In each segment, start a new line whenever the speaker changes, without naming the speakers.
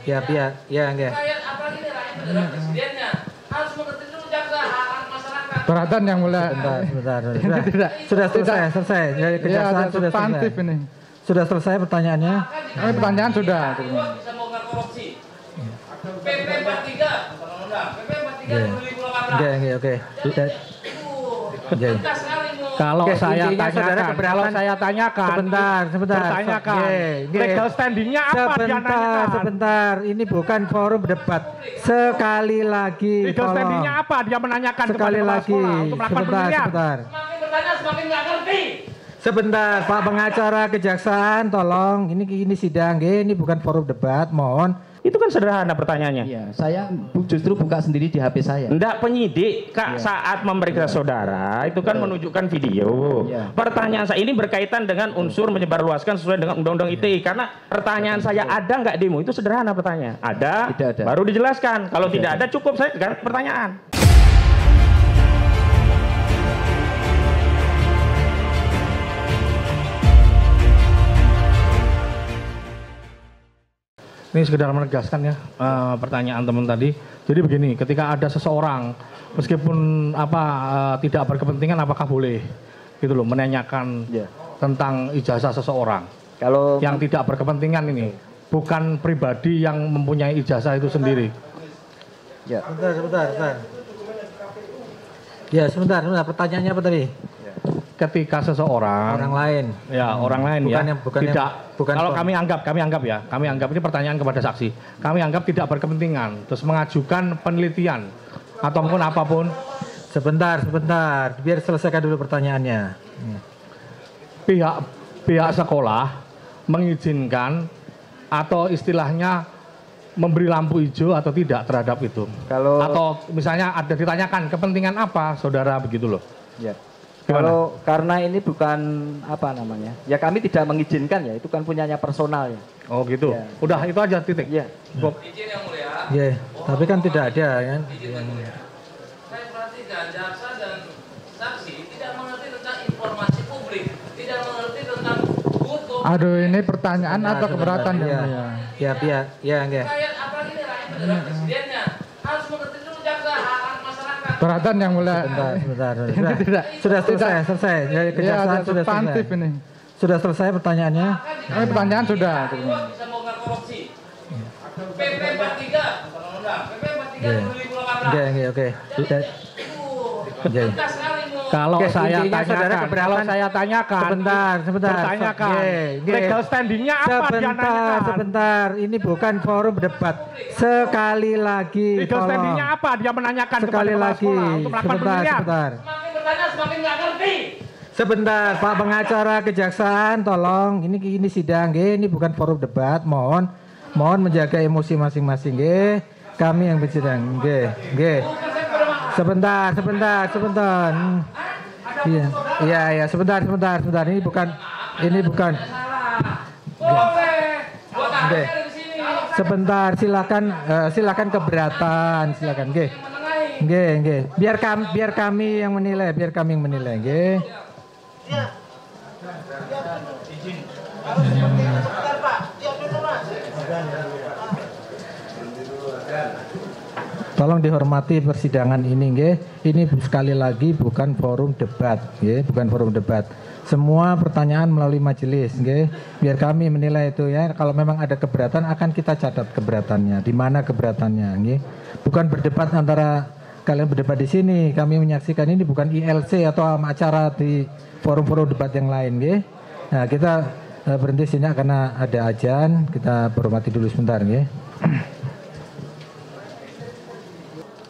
Ya, ya, enggak.
Rakyat apalagi rakyat adalah presidennya. Harus mengerti dulu jaksa hak masyarakat.
Perhatian yang mulia.
Sebentar.
Sudah
selesai. Dari kejaksaan sudah selesai.
Ini.
Sudah selesai pertanyaannya.
Pertanyaan sudah.
Bisa bongkar korupsi. PP 43 undang-undang. PP 43 2018.
Oke.
Kalau
Oke,
saya
intinya saudara
tanyakan, bertanyakan, legal standingnya apa dianyakan?
Sebentar, ini bukan forum debat. Sekali lagi,
legal standingnya apa dia menanyakan
sekali
kepada
lagi, sebentar.
Semakin bertanya semakin nggak ngerti.
Sebentar, Pak pengacara kejaksaan, tolong. Ini sidang, ini bukan forum debat, mohon.
Itu kan sederhana pertanyaannya.
Iya, saya justru buka sendiri di HP saya.
Enggak, penyidik saat memeriksa saudara itu kan menunjukkan video. Pertanyaan saya ini berkaitan dengan unsur menyebarluaskan sesuai dengan Undang-Undang ITE. Karena pertanyaan saya ada nggak demo, itu sederhana pertanyaan. Ada,
tidak ada.
Baru dijelaskan. Kalau tidak ada cukup saya ganti pertanyaan.
Ini sekedar menegaskan ya pertanyaan teman tadi. Jadi begini, ketika ada seseorang meskipun tidak berkepentingan, apakah boleh gitu loh menanyakan tentang ijazah seseorang?
Kalau
yang tidak berkepentingan ini, bukan pribadi yang mempunyai ijazah itu sendiri.
Ya. Sebentar. Ya, sebentar. Pertanyaannya apa tadi?
Ketika seseorang
orang lain
kalau kami anggap ini pertanyaan kepada saksi, kami anggap tidak berkepentingan terus mengajukan penelitian ataupun apapun.
Sebentar, biar selesaikan dulu pertanyaannya.
Pihak sekolah mengizinkan atau istilahnya memberi lampu hijau atau tidak terhadap itu. Atau misalnya ada ditanyakan kepentingan apa saudara begitu loh.
Ya. Kalau karena ini bukan ya kami tidak mengizinkan ya, itu kan punyanya personal ya.
Oh gitu. Ya. Udah itu aja titik.
Ya.
Izin yang mulia.
Ya, tapi kan tidak ada kan.
Saya perhatikan jaksa dan saksi tidak mengerti tentang informasi publik, tidak mengerti tentang hukum.
Aduh, ini pertanyaan atau keberatan
ya? Ya, enggak.
Rakyat apalagi rakyat adalah presidennya. Harus mengerti dulu jaksa hak masyarakat.
Perhatian yang mulia.
Sebentar. Sudah selesai. Dari kejaksaan sudah selesai.
Ini.
Sudah selesai pertanyaannya.
Pertanyaan sudah.
Bisa bongkar korupsi. PP 43 undang-undang. PP 43 2018.
Oke.
Kalau saya tanyakan,
sebentar.
Legal standingnya apa dianyakan?
Sebentar. Ini bukan forum debat. Sekali lagi.
Legal standingnya apa dia menanyakan
sekali
kepada
lagi. Sebentar.
Semakin bertanya semakin nggak ngerti.
Sebentar, Pak pengacara kejaksaan, tolong. Ini sidang, ini bukan forum debat. Mohon menjaga emosi masing-masing, Kami yang bersidang, Sebentar. Iya, sebentar. Ini bukan. Sebentar, silakan keberatan, silakan, Biar kami yang menilai, Tolong dihormati persidangan ini, Ini sekali lagi bukan forum debat, bukan forum debat. Semua pertanyaan melalui majelis, Biar kami menilai itu ya. Kalau memang ada keberatan akan kita catat keberatannya. Di mana keberatannya, Bukan berdebat antara kalian berdebat di sini. Kami menyaksikan ini bukan ILC atau acara di forum-forum debat yang lain, Nah, kita berhenti sini karena ada azan. Kita hormati dulu sebentar,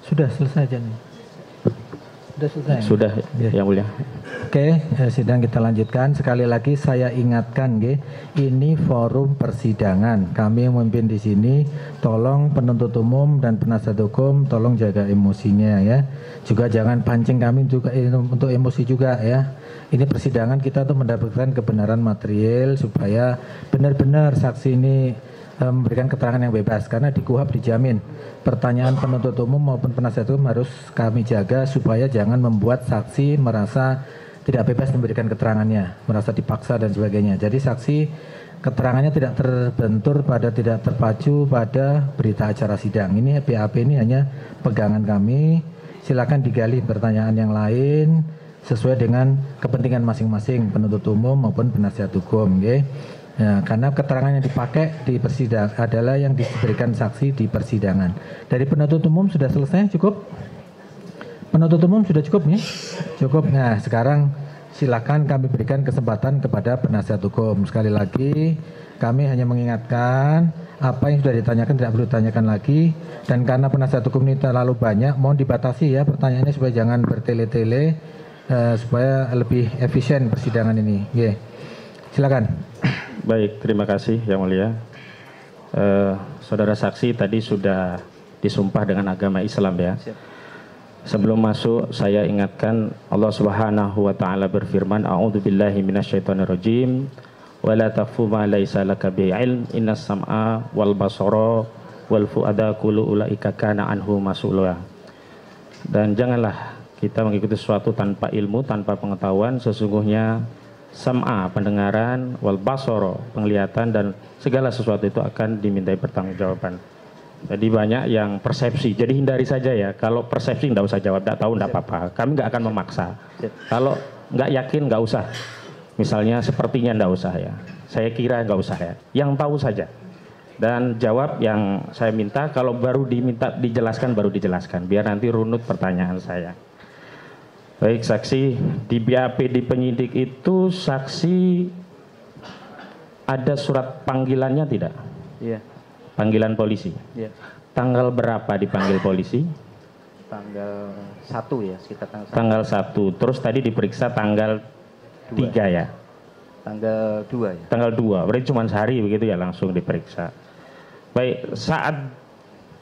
Sudah selesai aja nih. Sudah selesai.
Sudah, yang mulia.
Oke, sidang kita lanjutkan. Sekali lagi saya ingatkan, ini forum persidangan. Kami yang memimpin di sini. Tolong penuntut umum dan penasihat hukum, tolong jaga emosinya ya. Juga jangan pancing kami juga untuk emosi juga ya. Ini persidangan kita untuk mendapatkan kebenaran material supaya benar-benar saksi ini memberikan keterangan yang bebas, karena di KUHP dijamin pertanyaan penuntut umum maupun penasihat hukum harus kami jaga supaya jangan membuat saksi merasa tidak bebas memberikan keterangannya, merasa dipaksa dan sebagainya. Jadi saksi keterangannya tidak terbentur pada, tidak terpacu pada berita acara sidang. Ini BAP ini hanya pegangan kami. Silakan digali pertanyaan yang lain sesuai dengan kepentingan masing-masing penuntut umum maupun penasihat hukum, okay? Ya, karena keterangan yang dipakai di persidangan adalah yang diberikan saksi di persidangan. Dari penuntut umum sudah selesai, cukup? Penuntut umum sudah cukup nih? Cukup. Nah, sekarang silakan kami berikan kesempatan kepada penasihat hukum. Sekali lagi, kami hanya mengingatkan apa yang sudah ditanyakan tidak perlu ditanyakan lagi. Dan karena penasihat hukum ini terlalu banyak, mohon dibatasi ya pertanyaannya supaya jangan bertele-tele, supaya lebih efisien persidangan ini. Yeah. Silakan.
Baik, terima kasih Yang Mulia. Saudara saksi tadi sudah disumpah dengan agama Islam ya. Sebelum masuk saya ingatkan Allah Subhanahu wa taala berfirman, a'udzubillahi minasyaitonirrajim wa la taqfu ma laisa laka bi'ilm innas sam'a wal basara wal fuada kullu ulaika kana anhu mas'ula. Dan janganlah kita mengikuti sesuatu tanpa ilmu, tanpa pengetahuan. Sesungguhnya sam'a pendengaran, wal basara penglihatan, dan segala sesuatu itu akan dimintai pertanggungjawaban. Jadi banyak yang persepsi, jadi hindari saja ya. Kalau persepsi nggak usah jawab, nggak tahu nggak apa-apa. Kami nggak akan memaksa. Kalau nggak yakin nggak usah. Misalnya sepertinya nggak usah ya. Saya kira nggak usah ya. Yang tahu saja. Dan jawab yang saya minta. Kalau baru diminta dijelaskan, baru dijelaskan. Biar nanti runut pertanyaan saya. Baik saksi, di BAP di penyidik itu saksi ada surat panggilannya tidak?
Iya.
Panggilan polisi.
Iya.
Tanggal berapa dipanggil polisi?
Tanggal 1 ya, sekitar tanggal 1.
Tanggal 1. Terus tadi diperiksa tanggal 3 ya?
Tanggal 2 ya.
Tanggal 2, berarti cuma sehari begitu ya langsung diperiksa. Baik, saat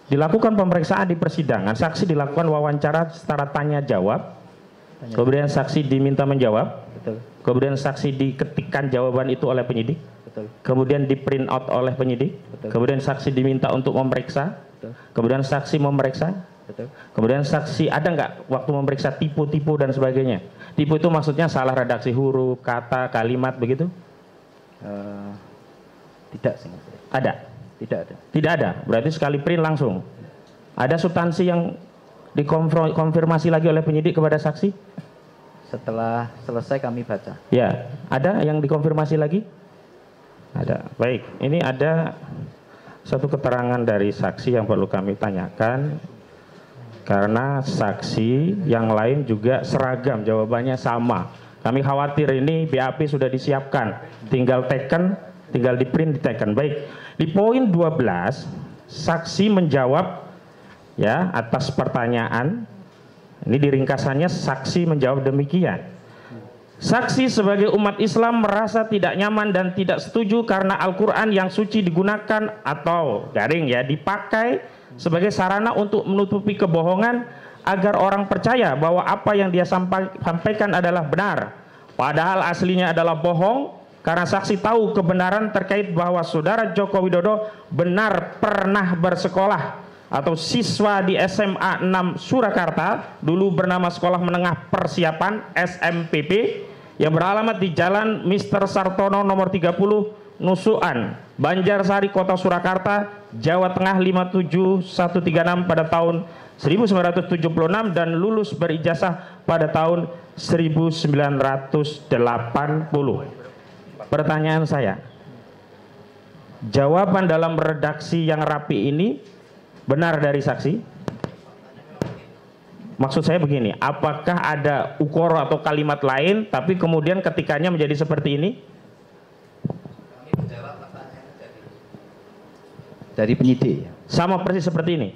dilakukan pemeriksaan di persidangan, saksi dilakukan wawancara secara tanya jawab. Kemudian saksi diminta menjawab.
Betul.
Kemudian saksi diketikkan jawaban itu oleh penyidik.
Betul.
Kemudian di print out oleh penyidik.
Betul.
Kemudian saksi diminta untuk memeriksa.
Betul.
Kemudian saksi memeriksa.
Betul.
Kemudian saksi ada nggak waktu memeriksa tipu-tipu dan sebagainya? Tipu itu maksudnya salah redaksi huruf, kata, kalimat begitu?
Tidak sih.
Ada?
Tidak ada.
Tidak ada. Berarti sekali print langsung. Ada substansi yang dikonfirmasi lagi oleh penyidik kepada saksi?
Setelah selesai kami baca.
Ya, ada yang dikonfirmasi lagi? Ada. Baik, ini ada satu keterangan dari saksi yang perlu kami tanyakan. Karena saksi yang lain juga seragam, jawabannya sama. Kami khawatir ini BAP sudah disiapkan. Tinggal teken, tinggal di print, diteken. Baik, di poin 12, saksi menjawab ya atas pertanyaan. Ini diringkasannya saksi menjawab demikian. Saksi sebagai umat Islam merasa tidak nyaman dan tidak setuju karena Al-Quran yang suci digunakan atau garing ya dipakai sebagai sarana untuk menutupi kebohongan agar orang percaya bahwa apa yang dia sampaikan adalah benar. Padahal aslinya adalah bohong karena saksi tahu kebenaran terkait bahwa saudara Joko Widodo benar pernah bersekolah atau siswa di SMA 6 Surakarta, dulu bernama Sekolah Menengah Persiapan SMPP, yang beralamat di Jalan Mr. Sartono nomor 30 Nusukan, Banjarsari, Kota Surakarta, Jawa Tengah 57136 pada tahun 1976 dan lulus berijazah pada tahun 1980. Pertanyaan saya, jawaban dalam redaksi yang rapi ini benar dari saksi? Maksud saya begini, apakah ada ukoro atau kalimat lain tapi kemudian ketikanya menjadi seperti ini?
Dari penyidik.
Sama persis seperti ini?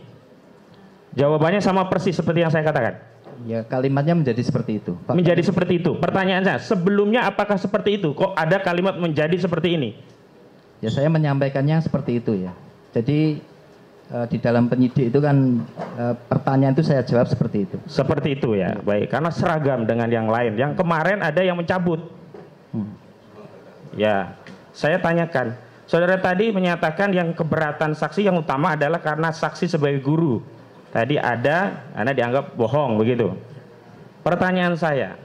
Jawabannya sama persis seperti yang saya katakan?
Ya, kalimatnya menjadi seperti itu, Pak.
Menjadi seperti itu. Pertanyaan saya, sebelumnya apakah seperti itu? Kok ada kalimat menjadi seperti ini?
Ya, saya menyampaikannya seperti itu ya. Jadi di dalam penyidik itu kan pertanyaan itu saya jawab seperti itu.
Seperti itu ya, baik. Karena seragam dengan yang lain. Yang kemarin ada yang mencabut. Ya, saya tanyakan. Saudara tadi menyatakan yang keberatan saksi yang utama adalah karena saksi sebagai guru. Tadi ada, karena dianggap bohong begitu. Pertanyaan saya,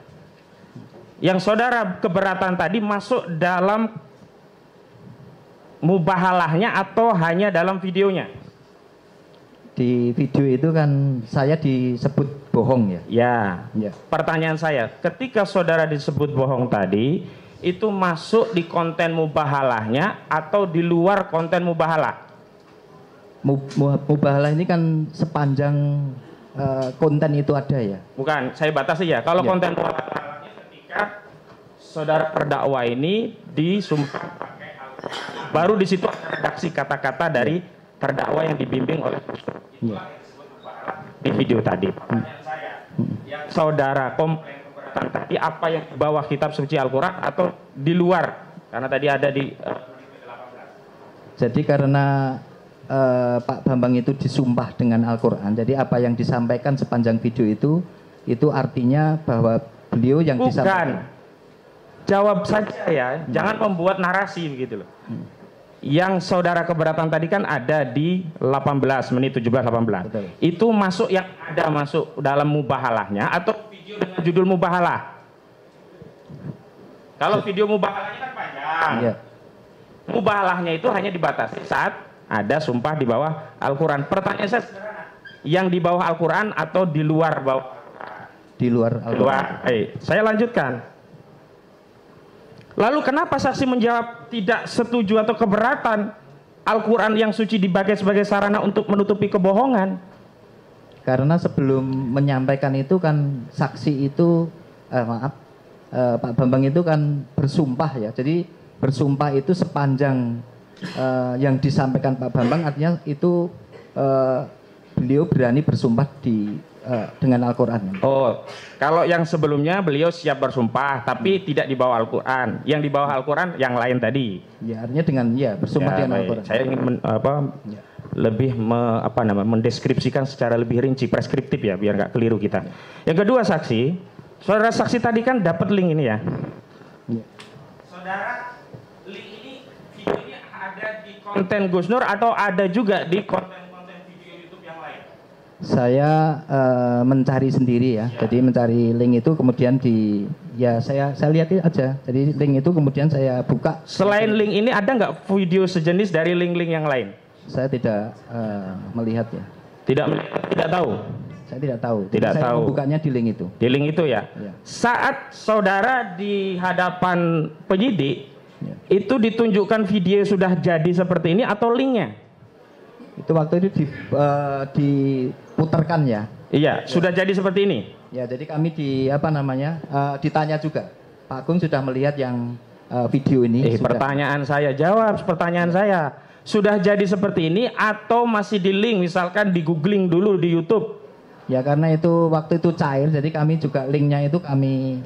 yang saudara keberatan tadi masuk dalam mubahalahnya atau hanya dalam videonya?
Di video itu kan saya disebut bohong ya.
Ya.
Ya.
Pertanyaan saya, ketika saudara disebut bohong tadi, itu masuk di konten mubahalahnya atau di luar konten mubahalah?
Mubahalah ini kan sepanjang konten itu ada ya.
Bukan, saya batasi ya. Kalau
Ya.
konten mubahalahnya ketika saudara terdakwa ini disumpah pakai Al-Quran, baru di situ ada redaksi kata-kata dari terdakwa yang dibimbing oleh
Ya.
di video tadi. Pertanyaan saya, yang saudara komplain keberatan tadi apa yang di bawah kitab suci Al-Quran atau di luar? Karena tadi ada di
Jadi karena Pak Bambang itu disumpah dengan Al-Quran, jadi apa yang disampaikan sepanjang video itu artinya bahwa beliau yang disampaikan.
bukan. Jawab saja ya, jangan membuat narasi begitu loh. Yang saudara keberatan tadi kan ada di 18 menit 17-18.
Betul.
Itu masuk yang ada masuk dalam mubahalahnya atau video dengan judul mubahalah? Kalau video mubahalahnya kan panjang.
Iya.
Mubahalahnya itu hanya dibatasi saat ada sumpah di bawah Al-Quran. Pertanyaan saya sederhana, yang di bawah Al-Quran atau di luar bawah?
Di luar
Di luar. Saya lanjutkan. Lalu kenapa saksi menjawab tidak setuju atau keberatan Al-Quran yang suci dipakai sebagai sarana untuk menutupi kebohongan?
Karena sebelum menyampaikan itu kan saksi itu Pak Bambang itu kan bersumpah ya. Jadi bersumpah itu sepanjang yang disampaikan Pak Bambang artinya itu beliau berani bersumpah dengan Al-Quran.
Oh, kalau yang sebelumnya beliau siap bersumpah tapi tidak di bawah Al-Quran. Yang di bawah Al-Quran yang lain tadi.
Ya artinya dengan bersumpah
Ya,
dengan
baik.
Al-Quran.
Saya ingin lebih mendeskripsikan secara lebih rinci, preskriptif ya, biar nggak keliru kita. Yang kedua saksi, saudara saksi tadi kan dapat link ini ya.
Ya.
Saudara, link ini, video ini ada di konten Gus Nur atau ada juga di konten-konten video YouTube yang lain?
Saya mencari sendiri ya. Jadi mencari link itu kemudian saya lihat aja. Jadi link itu kemudian saya buka.
Selain link ini ada nggak video sejenis dari link-link yang lain?
Saya tidak melihat ya.
Tidak tahu.
Saya tidak tahu. Jadi
Tidak
saya
tahu.
membukanya di link itu.
Di link itu ya.
Ya.
Saat saudara di hadapan penyidik,
Ya.
itu ditunjukkan video sudah jadi seperti ini atau linknya?
Itu waktu itu diputarkan ya.
Iya, sudah jadi seperti ini.
Ya, jadi kami ditanya juga. Pak Agung sudah melihat yang video ini. Sudah.
Pertanyaan saya, jawab pertanyaan saya. Sudah jadi seperti ini atau masih di link, misalkan di googling dulu di YouTube?
Ya karena itu waktu itu cair, jadi kami juga linknya itu kami.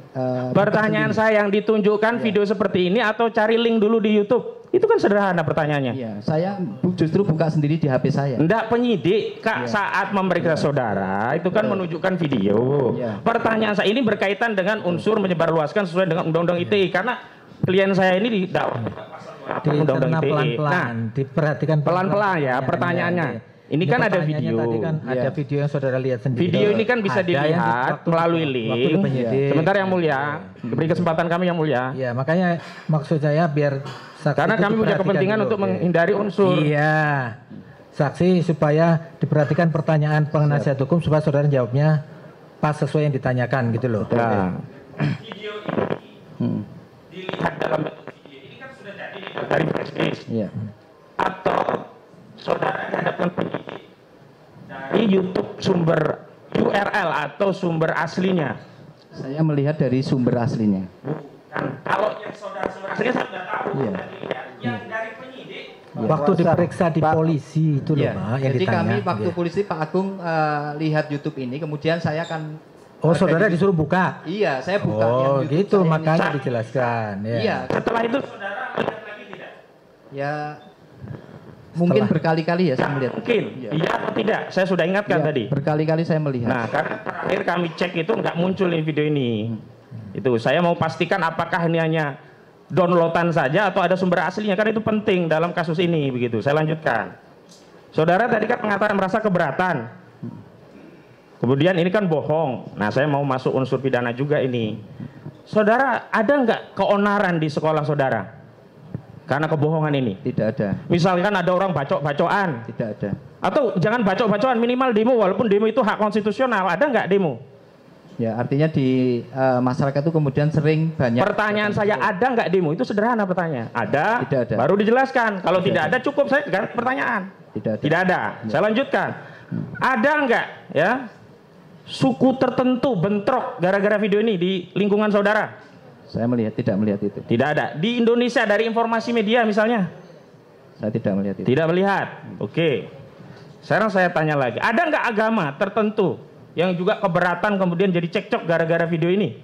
Pertanyaan saya, yang ditunjukkan video seperti ini atau cari link dulu di YouTube? Itu kan sederhana pertanyaannya.
Iya, saya justru buka sendiri di HP saya.
Enggak, penyidik saat memeriksa saudara itu kan menunjukkan video.
Iya.
Pertanyaan saya ini berkaitan dengan unsur menyebarluaskan sesuai dengan Undang-Undang ITE karena klien saya ini didakwa
Dicerna pelan-pelan, diperhatikan
pelan-pelan ya pertanyaannya. Ini kan ada video.
Tadi kan ada video yang saudara lihat sendiri.
Video ini kan bisa
Ada yang
dilihat melalui
waktu
link.
penyidik.
Sebentar yang mulia, beri kesempatan kami yang mulia.
Ya, makanya maksud saya biar saksi
Karena
itu
kami punya
diperhatikan
kepentingan
dulu.
untuk menghindari unsur.
Iya. Saksi supaya diperhatikan pertanyaan penasihat hukum supaya saudara jawabnya pas sesuai yang ditanyakan gitu loh.
Nah, video ini dilihat dalam bentuk video ini kan sudah jadi dari flashdisk.
Iya.
Atau saudara dihadapkan penyidik dari YouTube sumber URL atau sumber aslinya.
Saya melihat dari sumber aslinya.
Bukan. Kalau yang saudara-saudara aslinya saya sudah tahu.
Iya.
Sudah dilihat. Yang dari penyidik.
Waktu diperiksa di polisi itu loh,
Iya.
Pak, yang
Jadi
ditanya.
kami waktu
Iya.
polisi Pak Agung lihat YouTube ini, kemudian saya akan.
Oh, saudara disuruh buka.
Iya, saya buka.
Oh,
yang YouTube
gitu
saya ini.
makanya dijelaskan. Ya.
Iya.
Setelah itu saudara melihat lagi tidak?
Ya. Mungkin berkali-kali ya saya melihat.
Mungkin. Iya atau tidak? Saya sudah ingatkan
Iya,
tadi.
berkali-kali saya melihat.
Nah, karena terakhir kami cek itu nggak muncul ini video ini. Itu saya mau pastikan apakah ini hanya downloadan saja atau ada sumber aslinya, karena itu penting dalam kasus ini begitu. Saya lanjutkan. Saudara tadi kan mengatakan merasa keberatan. Kemudian ini kan bohong. Nah, saya mau masuk unsur pidana juga ini. Saudara, ada nggak keonaran di sekolah saudara? karena kebohongan ini?
Tidak ada.
Misalkan ada orang bacok-bacokan,
Tidak ada.
atau jangan bacok-bacokan, minimal demo, walaupun demo itu hak konstitusional, ada nggak demo?
Ya, artinya di masyarakat itu kemudian sering banyak.
Pertanyaan saya, ada nggak demo? Itu sederhana pertanyaan. Ada,
Tidak ada.
baru dijelaskan. Kalau tidak
ada.
ada, cukup saya ganti pertanyaan.
Tidak ada.
Tidak ada. Saya lanjutkan. Ada nggak ya suku tertentu bentrok gara-gara video ini di lingkungan saudara?
Saya tidak melihat itu.
Tidak ada. Di Indonesia dari informasi media misalnya?
Saya tidak melihat itu.
Tidak melihat. Oke. Sekarang saya tanya lagi. Ada nggak agama tertentu yang juga keberatan kemudian jadi cekcok gara-gara video ini?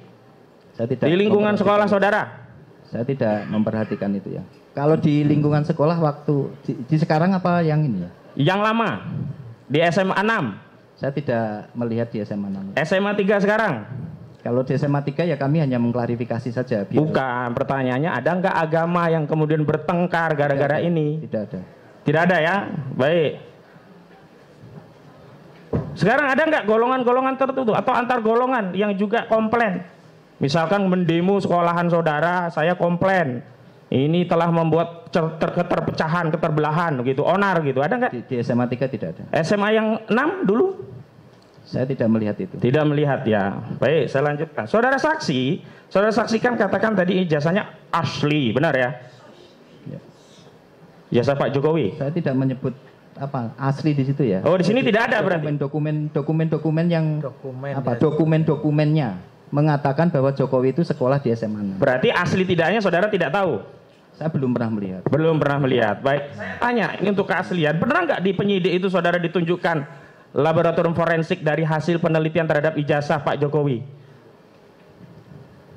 Saya tidak.
Di lingkungan
memperhatikan
sekolah
itu.
saudara?
Saya tidak memperhatikan itu ya. Kalau di lingkungan sekolah waktu di sekarang apa yang ini ya?
Yang lama? Di SMA 6?
Saya tidak melihat di SMA 6.
SMA 3 sekarang?
Kalau di SMA 3 ya kami hanya mengklarifikasi saja.
Bukan, pertanyaannya ada nggak agama yang kemudian bertengkar gara-gara ini?
Tidak ada.
Tidak ada ya? Baik. Sekarang ada nggak golongan-golongan tertentu atau antar golongan yang juga komplain? Misalkan mendemo sekolahan saudara, saya komplain. Ini telah membuat keterpecahan, keterbelahan gitu, onar gitu. Ada nggak?
Di SMA 3 tidak ada.
SMA yang 6 dulu?
Saya tidak melihat itu.
Tidak melihat ya. Baik, saya lanjutkan. Saudara saksikan katakan tadi ijazahnya asli, benar ya?
Ya.
Ijazah Pak Jokowi.
Saya tidak menyebut apa asli di situ ya.
Oh, di sini tidak ada berarti.
Dokumen-dokumen yang dokumennya mengatakan bahwa Jokowi itu sekolah di SMA 6.
Berarti asli tidaknya saudara tidak tahu.
Saya belum pernah melihat.
Belum pernah melihat. Baik, saya tanya ini untuk keaslian. Benar nggak di penyidik itu saudara ditunjukkan laboratorium forensik dari hasil penelitian terhadap ijazah Pak Jokowi?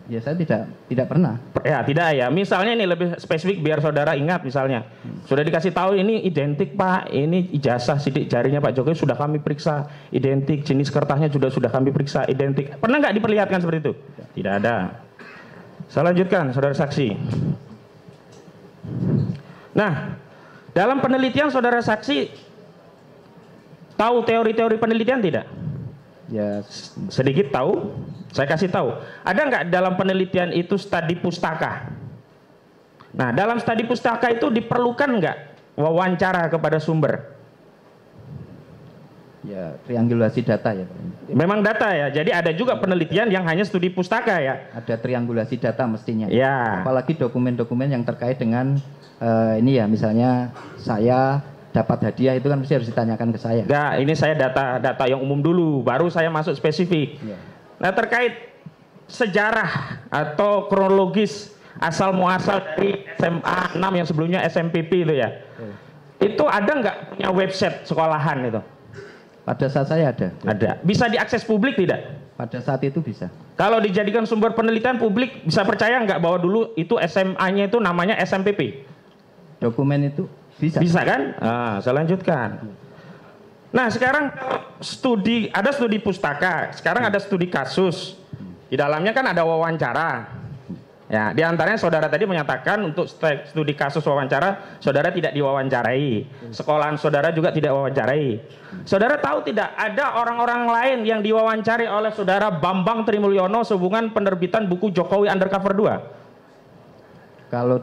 Ya saya tidak pernah.
Ya tidak ya. Misalnya ini lebih spesifik biar saudara ingat misalnya. Sudah dikasih tahu ini identik Pak, ini ijazah sidik jarinya Pak Jokowi sudah kami periksa identik, jenis kertasnya sudah kami periksa identik. Pernah nggak diperlihatkan seperti itu? Tidak ada. Saya lanjutkan saudara saksi. Nah, dalam penelitian saudara saksi tahu teori-teori penelitian tidak?
Ya
Sedikit tahu, saya kasih tahu. Ada nggak dalam penelitian itu studi pustaka? Nah, dalam studi pustaka itu diperlukan nggak wawancara kepada sumber?
ya triangulasi data ya.
Memang data ya, jadi ada juga penelitian yang hanya studi pustaka ya?
Ada triangulasi data mestinya.
Ya.
Apalagi dokumen-dokumen yang terkait dengan ini ya, misalnya saya dapat hadiah itu kan mesti harus ditanyakan ke saya.
Enggak, ini saya data yang umum dulu, baru saya masuk spesifik.
Ya.
Nah, terkait sejarah atau kronologis asal muasal dari SMA 6 yang sebelumnya SMPP itu ya. Itu ada nggak punya website sekolahan itu?
Pada saat saya ada.
Ada. Bisa diakses publik tidak?
Pada saat itu bisa.
Kalau dijadikan sumber penelitian publik, bisa percaya nggak bahwa dulu itu SMA-nya itu namanya SMPP?
Dokumen itu bisa.
Bisa kan? Nah, saya lanjutkan. Nah, sekarang ada studi pustaka, sekarang ada studi kasus. Di dalamnya kan ada wawancara. Ya, di antaranya saudara tadi menyatakan untuk studi kasus wawancara, saudara tidak diwawancarai. Sekolahan saudara juga tidak wawancarai. Saudara tahu tidak ada orang-orang lain yang diwawancari oleh saudara Bambang Trimulyono sehubungan penerbitan buku Jokowi Undercover 2?
Kalau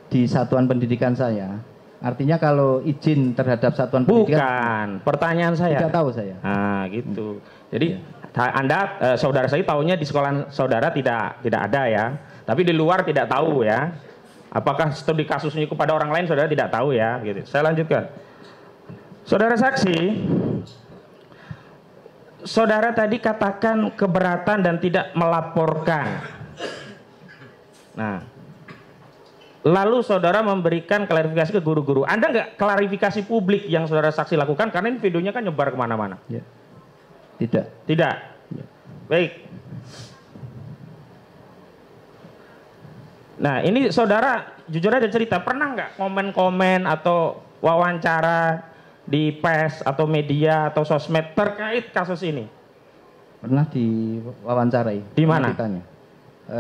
di satuan pendidikan saya, artinya kalau izin terhadap satuan pendidikan.
Bukan, pertanyaan saya.
Tidak tahu saya.
Nah, gitu. Jadi Anda, saudara saya tahunya di sekolah saudara tidak ada ya. Tapi di luar tidak tahu ya. Apakah studi kasusnya kepada orang lain saudara tidak tahu ya. Gitu. Saya lanjutkan. Saudara saksi, saudara tadi katakan keberatan dan tidak melaporkan. Nah, lalu saudara memberikan klarifikasi ke guru-guru. Ada nggak klarifikasi publik yang saudara saksi lakukan? Karena ini videonya kan nyebar kemana-mana.
Ya. Tidak.
Tidak. Baik. Nah, ini saudara jujur aja cerita, pernah nggak komen-komen atau wawancara di pers atau media atau sosmed terkait kasus ini?
Pernah diwawancarai.
Di mana?
Ditanya.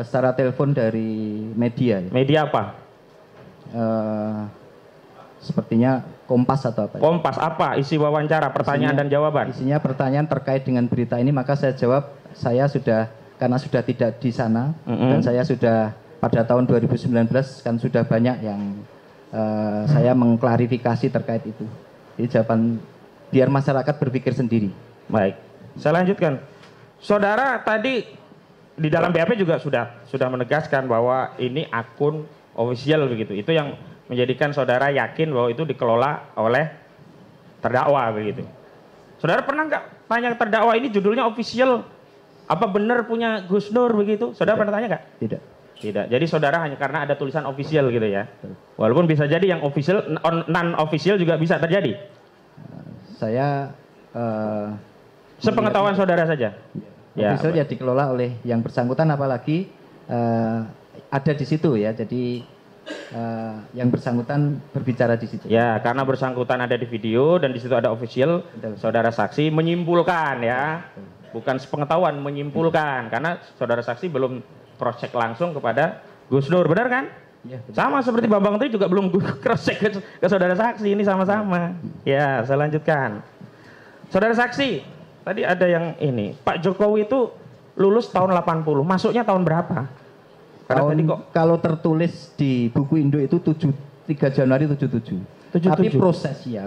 Secara telepon dari media. Ya.
Media apa?
Sepertinya Kompas atau apa? Ya?
Kompas apa? Isi wawancara, pertanyaan dan jawaban.
Isinya pertanyaan terkait dengan berita ini, maka saya jawab saya sudah, karena sudah tidak di sana dan saya sudah pada tahun 2019 kan sudah banyak yang saya mengklarifikasi terkait itu. Jadi jawaban biar masyarakat berpikir sendiri.
Baik, saya lanjutkan. Saudara tadi di dalam BAP juga sudah menegaskan bahwa ini akun official begitu. Itu yang menjadikan saudara yakin bahwa itu dikelola oleh terdakwa begitu. Saudara pernah nggak tanya terdakwa ini judulnya official? Apa benar punya Gus Nur begitu? Saudara pernah tanya nggak?
Tidak.
Tidak. Jadi saudara hanya karena ada tulisan official gitu ya. Walaupun bisa jadi yang official, non official juga bisa terjadi.
Saya
sepengetahuan saudara saja.
Official ya dikelola oleh yang bersangkutan, apalagi ada di situ ya. Jadi yang bersangkutan berbicara di situ.
Ya, karena bersangkutan ada di video dan di situ ada official, saudara saksi menyimpulkan ya. Bukan sepengetahuan, menyimpulkan karena saudara saksi belum cross check langsung kepada Gus Nur, benar kan?
Ya,
sama seperti Bambang tadi juga belum cross check ke saudara saksi, ini sama-sama. Ya, saya lanjutkan. Saudara saksi, tadi ada yang ini, Pak Jokowi itu lulus tahun 80, masuknya tahun berapa? Karena tadi kok
kalau tertulis di buku induk itu 3 Januari 77. Tapi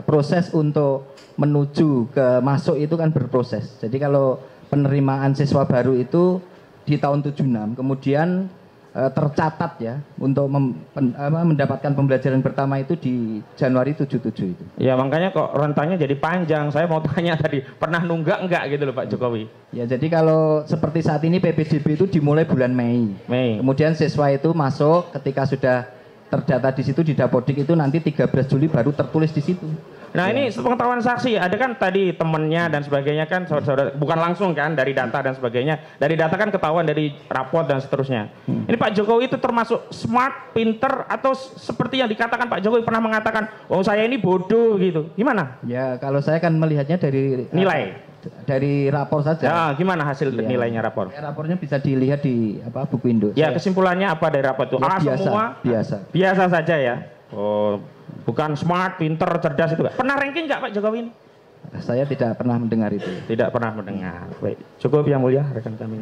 proses untuk menuju ke masuk itu kan berproses. Jadi kalau penerimaan siswa baru itu di tahun 76, kemudian tercatat ya untuk mendapatkan pembelajaran pertama itu di Januari 77 itu.
Ya makanya kok rentangnya jadi panjang. Saya mau tanya tadi, pernah nunggak enggak gitu loh Pak Jokowi?
Ya jadi kalau seperti saat ini PPDB itu dimulai bulan Mei. Kemudian siswa itu masuk ketika sudah terdata di situ di Dapodik itu nanti 13 Juli baru tertulis di situ.
Nah ini sepengetahuan saksi, ada kan tadi temennya dan sebagainya kan, saudara, bukan langsung kan dari data dan sebagainya. Dari data kan ketahuan dari raport dan seterusnya. Ini Pak Jokowi itu termasuk smart, pinter, atau seperti yang dikatakan Pak Jokowi pernah mengatakan, oh saya ini bodoh gitu. Gimana?
Ya kalau saya kan melihatnya dari
nilai.
Dari rapor saja.
Ya, gimana hasil nilainya rapor?
Ya, rapornya bisa dilihat di buku induk.
Ya kesimpulannya apa dari rapor itu?
Ya,
semua biasa saja ya. Oh, bukan smart, pinter, cerdas itu nggak? Pernah ranking nggak Pak Jokowi ini?
Saya tidak pernah mendengar itu.
Tidak pernah mendengar. Baik, cukup yang mulia rekan kami.